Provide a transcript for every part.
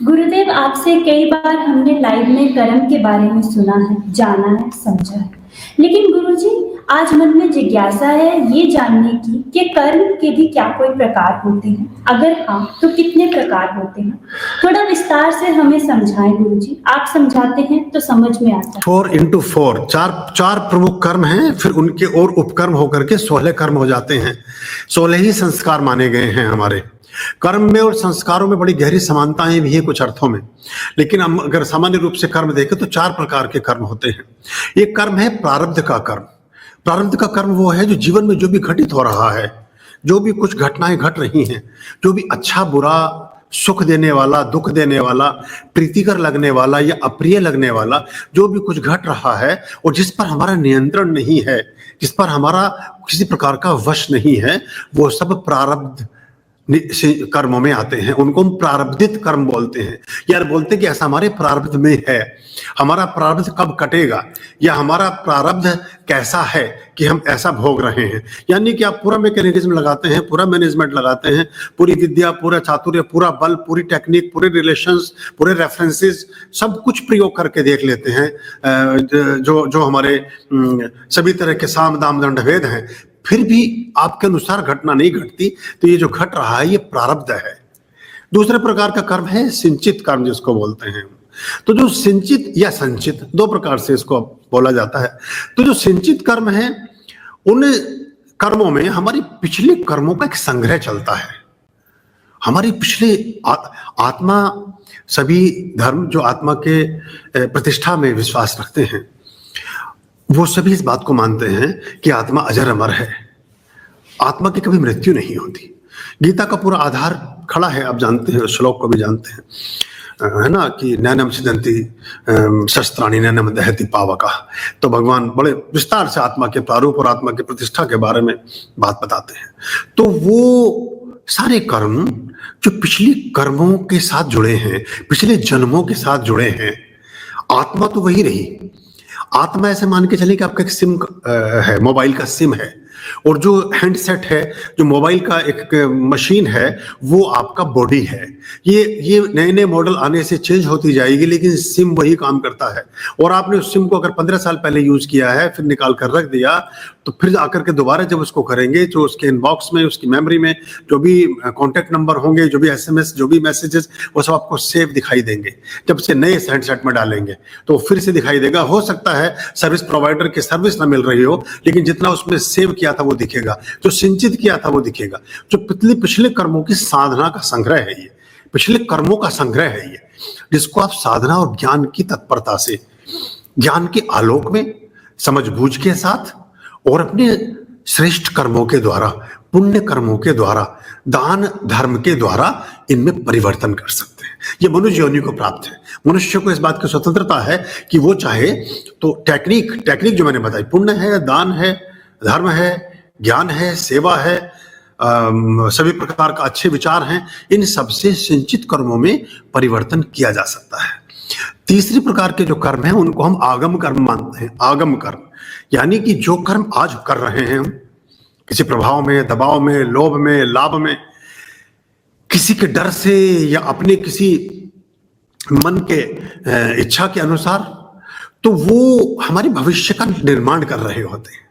गुरुदेव, आपसे कई बार हमने लाइव में कर्म के बारे में सुना है, जाना है, समझा है। लेकिन गुरुजी, आज मन में जिज्ञासा है ये जानने की कि कर्म के भी क्या कोई प्रकार होते हैं? अगर हाँ, तो कितने प्रकार होते हैं? थोड़ा विस्तार से हमें समझाएं गुरुजी। आप समझाते हैं तो समझ में आता है। 4x4 चार प्रमुख कर्म हैं, फिर उनके और उपकर्म होकर के 16 कर्म हो जाते हैं। 16 ही संस्कार माने गए हैं हमारे। कर्म में और संस्कारों में बड़ी गहरी समानताएं भी हैं कुछ अर्थों में, लेकिन हम अगर सामान्य रूप से कर्म देखें तो 4 प्रकार के कर्म होते हैं। एक कर्म है प्रारब्ध का कर्म। प्रारब्ध का कर्म वो है जो जीवन में जो भी घटित हो रहा है, जो भी कुछ घटनाएं घट रही हैं, जो भी अच्छा बुरा, सुख देने वाला, दुख देने वाला, प्रीतिकर लगने वाला या अप्रिय लगने वाला, जो भी कुछ घट रहा है और जिस पर हमारा नियंत्रण नहीं है, जिस पर हमारा किसी प्रकार का वश नहीं है, वो सब प्रारब्ध कर्मों में आते हैं। उनको हम प्रारब्धित कर्म बोलते हैं। यार बोलते कि ऐसा हमारे प्रारब्ध में है। हमारा प्रारब्ध कब कटेगा या हमारा प्रारब्ध कैसा है कि हम ऐसा भोग रहे हैं। यानी कि आप पूरा मैकेनिज्म लगाते हैं, पूरा मैनेजमेंट लगाते हैं, पूरी विद्या, पूरा चातुर्य, पूरा बल, पूरी टेक्निक, पूरे रिलेशंस, पूरे रेफरेंसेस, सब कुछ प्रयोग करके देख लेते हैं। जो हमारे सभी तरह के साम दाम दंड भेद हैं, फिर भी आपके अनुसार घटना नहीं घटती, तो ये जो घट रहा है ये प्रारब्ध है। दूसरे प्रकार का कर्म है सिंचित कर्म, जिसको बोलते हैं। तो जो सिंचित या संचित, 2 प्रकार से इसको बोला जाता है। तो जो सिंचित कर्म है, उन कर्मों में हमारी पिछले कर्मों का एक संग्रह चलता है। हमारी पिछले आत्मा, सभी धर्म जो आत्मा के प्रतिष्ठा में विश्वास रखते हैं, वो सभी इस बात को मानते हैं कि आत्मा अजर अमर है, आत्मा की कभी मृत्यु नहीं होती। गीता का पूरा आधार खड़ा है, आप जानते हैं, श्लोक को भी जानते हैं, है ना, कि नैनम छिदन्ति शस्त्राणि नैनम दहति पावका। तो भगवान बड़े विस्तार से आत्मा के प्रारूप और आत्मा की प्रतिष्ठा के बारे में बात बताते हैं। तो वो सारे कर्म जो पिछली कर्मों के साथ जुड़े हैं, पिछले जन्मों के साथ जुड़े हैं, आत्मा तो वही रही। आत्मा ऐसे मान के चले कि आपका एक सिम है, मोबाइल का सिम है, और जो हैंडसेट है, जो मोबाइल का एक मशीन है, वो आपका बॉडी है। ये नए नए मॉडल आने से चेंज होती जाएगी, लेकिन सिम वही काम करता है। और आपने उस सिम को अगर 15 साल पहले यूज किया है, फिर निकाल कर रख दिया, तो फिर आकर के दोबारा जब उसको करेंगे, जो उसके इनबॉक्स में, उसकी मेमोरी में जो भी कॉन्टेक्ट नंबर होंगे, जो भी SMS, जो भी मैसेजेस, वो सब आपको सेव दिखाई देंगे। जब से नए हैंडसेट में डालेंगे तो फिर से दिखाई देगा। हो सकता है सर्विस प्रोवाइडर की सर्विस ना मिल रही हो, लेकिन जितना उसमें सेव किया था वो दिखेगा, जो सिंचित किया था वो दिखेगा। जो पिछले कर्मों की साधना का संग्रह है, ये पिछले कर्मों का संग्रह है, ये जिसको आप साधना और ज्ञान की तत्परता से, ज्ञान के आलोक में, समझबूझ के साथ और अपने श्रेष्ठ कर्मों के द्वारा, पुण्य कर्मों के द्वारा, दान धर्म के द्वारा इनमें परिवर्तन कर सकते हैं। ये मनुष्य योनि को प्राप्त है। मनुष्य को इस बात की स्वतंत्रता है कि वो चाहे तो टेक्निक जो मैंने बताई, पुण्य है, दान है, धर्म है, ज्ञान है, सेवा है, सभी प्रकार का अच्छे विचार हैं, इन सबसे सिंचित कर्मों में परिवर्तन किया जा सकता है। तीसरी प्रकार के जो कर्म हैं, उनको हम आगम कर्म मानते हैं। आगम कर्म यानी कि जो कर्म आज कर रहे हैं हम, किसी प्रभाव में, दबाव में, लोभ में, लाभ में, किसी के डर से या अपने किसी मन के इच्छा के अनुसार, तो वो हमारे भविष्य का निर्माण कर रहे होते हैं।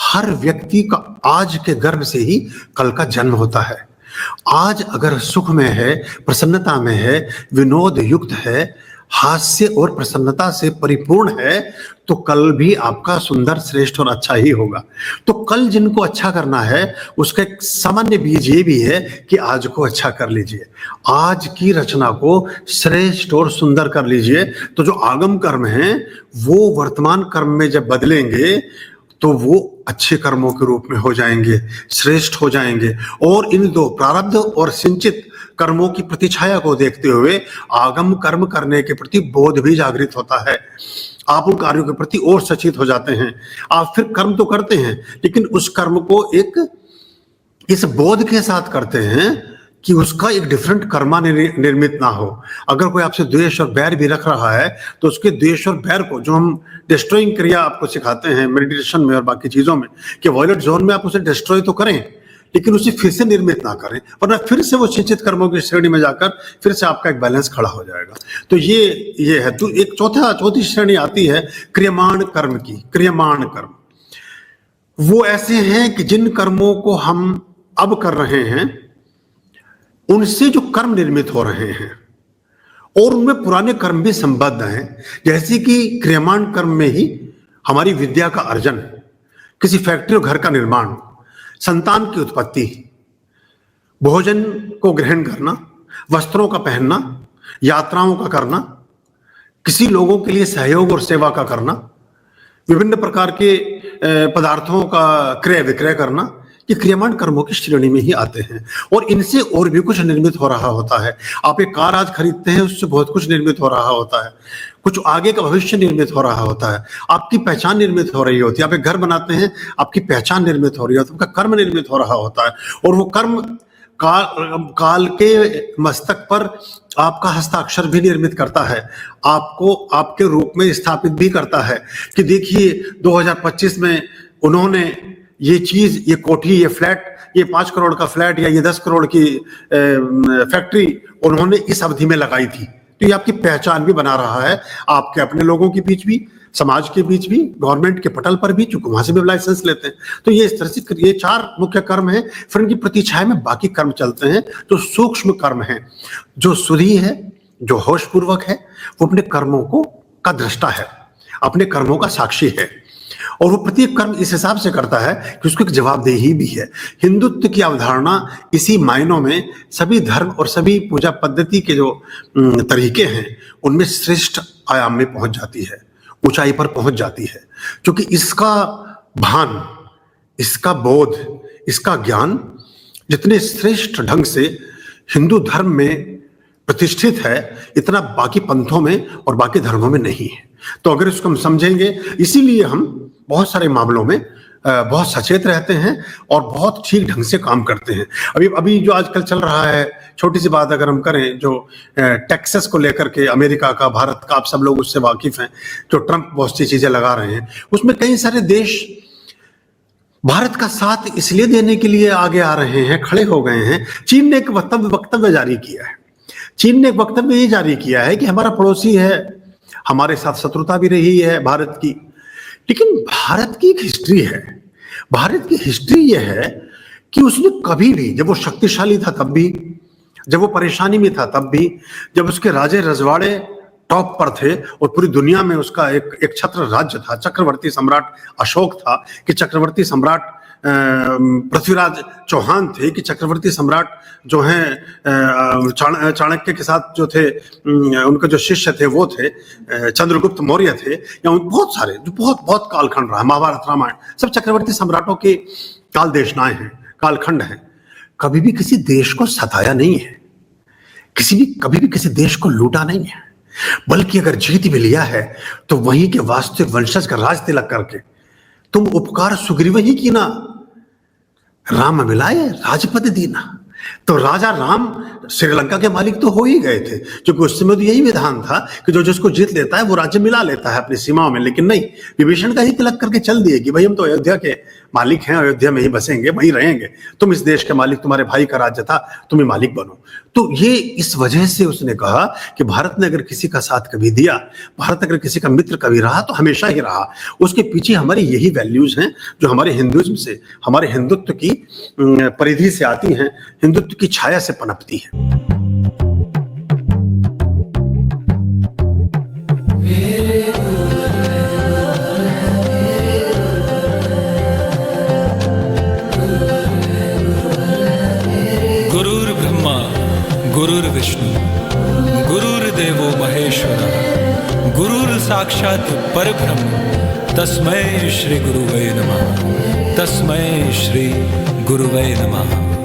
हर व्यक्ति का आज के गर्भ से ही कल का जन्म होता है। आज अगर सुख में है, प्रसन्नता में है, विनोद युक्त है, हास्य और प्रसन्नता से परिपूर्ण है, तो कल भी आपका सुंदर, श्रेष्ठ और अच्छा ही होगा। तो कल जिनको अच्छा करना है, उसका एक सामान्य बीज ये भी है कि आज को अच्छा कर लीजिए, आज की रचना को श्रेष्ठ और सुंदर कर लीजिए। तो जो आगम कर्म हैं, वो वर्तमान कर्म में जब बदलेंगे तो वो अच्छे कर्मों के रूप में हो जाएंगे, श्रेष्ठ हो जाएंगे। और इन 2 प्रारब्ध और सिंचित कर्मों की प्रतिछाया को देखते हुए आगम कर्म करने के प्रति बोध भी जागृत होता है। आप उन कार्यों के प्रति और सचेत हो जाते हैं। आप फिर कर्म तो करते हैं, लेकिन उस कर्म को एक इस बोध के साथ करते हैं कि उसका एक डिफरेंट कर्मा निर्मित ना हो। अगर कोई आपसे द्वेष और बैर भी रख रहा है, तो उसके द्वेष और बैर को, जो हम डिस्ट्रॉइंग क्रिया आपको सिखाते हैं मेडिटेशन में और बाकी चीजों में, कि वॉयलेट जोन में आप उसे डिस्ट्रॉय तो करें, लेकिन उसे फिर से निर्मित ना करें, वरना फिर से वो सिंचित कर्मों की श्रेणी में जाकर फिर से आपका एक बैलेंस खड़ा हो जाएगा। तो ये है। तो एक चौथी श्रेणी आती है क्रियमाण कर्म की। क्रियमाण कर्म वो ऐसे हैं कि जिन कर्मों को हम अब कर रहे हैं उनसे जो कर्म निर्मित हो रहे हैं और उनमें पुराने कर्म भी संबद्ध हैं। जैसे कि क्रियमाण कर्म में ही हमारी विद्या का अर्जन, किसी फैक्ट्री और घर का निर्माण, संतान की उत्पत्ति, भोजन को ग्रहण करना, वस्त्रों का पहनना, यात्राओं का करना, किसी लोगों के लिए सहयोग और सेवा का करना, विभिन्न प्रकार के पदार्थों का क्रय विक्रय करना, ये क्रियमाण कर्मों की श्रेणी में ही आते हैं। और इनसे और भी कुछ निर्मित हो रहा होता है। आप एक कार आज खरीदते हैं, उससे बहुत कुछ निर्मित हो रहा होता है, कुछ आगे का भविष्य निर्मित हो रहा होता है, आपकी पहचान निर्मित हो रही होती है। आप एक घर बनाते हैं, आपकी पहचान निर्मित हो रही होती है, आपका कर्म निर्मित हो रहा होता है। और वो कर्म काल के मस्तक पर आपका हस्ताक्षर भी निर्मित करता है, आपको आपके रूप में स्थापित भी करता है कि देखिए 2025 में उन्होंने ये चीज, ये कोठी, ये फ्लैट, ये 5 करोड़ का फ्लैट या ये 10 करोड़ की फैक्ट्री उन्होंने इस अवधि में लगाई थी। तो ये आपकी पहचान भी बना रहा है, आपके अपने लोगों के बीच भी, समाज के बीच भी, गवर्नमेंट के पटल पर भी, चूंकि वहां से भी लाइसेंस लेते हैं। तो ये इस तरह से ये 4 मुख्य कर्म हैं। फिर इनकी प्रतिछाया में बाकी कर्म चलते हैं जो सूक्ष्म कर्म हैं। जो सुधी है, जो होशपूर्वक है, वो अपने कर्मों का दृष्टा है, अपने कर्मों का साक्षी है, और वो प्रत्येक कर्म इस हिसाब से करता है कि उसको एक जवाबदेही भी है। हिंदुत्व की अवधारणा इसी मायनों में सभी धर्म और सभी पूजा पद्धति के जो तरीके हैं उनमें श्रेष्ठ आयाम में पहुंच जाती है, ऊंचाई पर पहुंच जाती है, क्योंकि इसका भान, इसका बोध, इसका ज्ञान जितने श्रेष्ठ ढंग से हिंदू धर्म में प्रतिष्ठित है, इतना बाकी पंथों में और बाकी धर्मों में नहीं है। तो अगर इसको हम समझेंगे, इसीलिए हम बहुत सारे मामलों में बहुत सचेत रहते हैं और बहुत ठीक ढंग से काम करते हैं। अभी जो आजकल चल रहा है, छोटी सी बात अगर हम करें, जो टैक्सेस को लेकर के अमेरिका का, भारत का, आप सब लोग उससे वाकिफ हैं, जो ट्रंप बहुत सी चीजें लगा रहे हैं, उसमें कई सारे देश भारत का साथ इसलिए देने के लिए आगे आ रहे हैं, खड़े हो गए हैं। चीन ने एक वक्तव्य जारी किया है। चीन ने एक वक्तव्य ये जारी किया है कि हमारा पड़ोसी है, हमारे साथ शत्रुता भी रही है भारत की, लेकिन भारत की एक हिस्ट्री है। भारत की हिस्ट्री यह है कि उसने कभी भी, जब वो शक्तिशाली था तब भी, जब वो परेशानी में था तब भी, जब उसके राजे रजवाड़े टॉप पर थे और पूरी दुनिया में उसका एक छत्र राज्य था, चक्रवर्ती सम्राट अशोक था, कि चक्रवर्ती सम्राट पृथ्वीराज चौहान थे, कि चक्रवर्ती सम्राट जो हैं चाणक्य के साथ जो थे, उनके जो शिष्य थे वो थे चंद्रगुप्त मौर्य थे, या बहुत सारे जो बहुत कालखंड रहा, महाभारत रामायण सब चक्रवर्ती सम्राटों के काल देशनाएं हैं, कालखंड हैं। कभी भी किसी देश को सताया नहीं है, कभी भी किसी देश को लूटा नहीं है, बल्कि अगर जीत भी लिया है तो वहीं के वास्तविक वंशज का राज तिलक करके। तुम उपकार सुग्रीव ही की ना, राम मिलाए राजपद दीना। तो राजा राम श्रीलंका के मालिक तो हो ही गए थे, क्योंकि उस समय तो यही विधान था कि जो जिसको जीत लेता है वो राज्य मिला लेता है अपनी सीमाओं में। लेकिन नहीं, विभीषण का ही तिलक करके चल दिए कि भाई हम तो अयोध्या के मालिक हैं, अयोध्या में ही बसेंगे, वहीं रहेंगे, तुम इस देश के मालिक, तुम्हारे भाई का राज्य था, तुम ही मालिक बनो। तो ये इस वजह से उसने कहा कि भारत ने अगर किसी का साथ कभी दिया, भारत अगर किसी का मित्र कभी रहा तो हमेशा ही रहा। उसके पीछे हमारी यही वैल्यूज हैं जो हमारे हिंदुइज्म से, हमारे हिंदुत्व की परिधि से आती हैं, हिंदुत्व की छाया से पनपती है। गुरुर्ब्रह्मा गुरुर्विष्णु गुरुर्देवो महेश्वरः गुरुर्साक्षात् परब्रह्म तस्मै श्री गुरुवे नमः। तस्मै श्री गुरुवे नमः।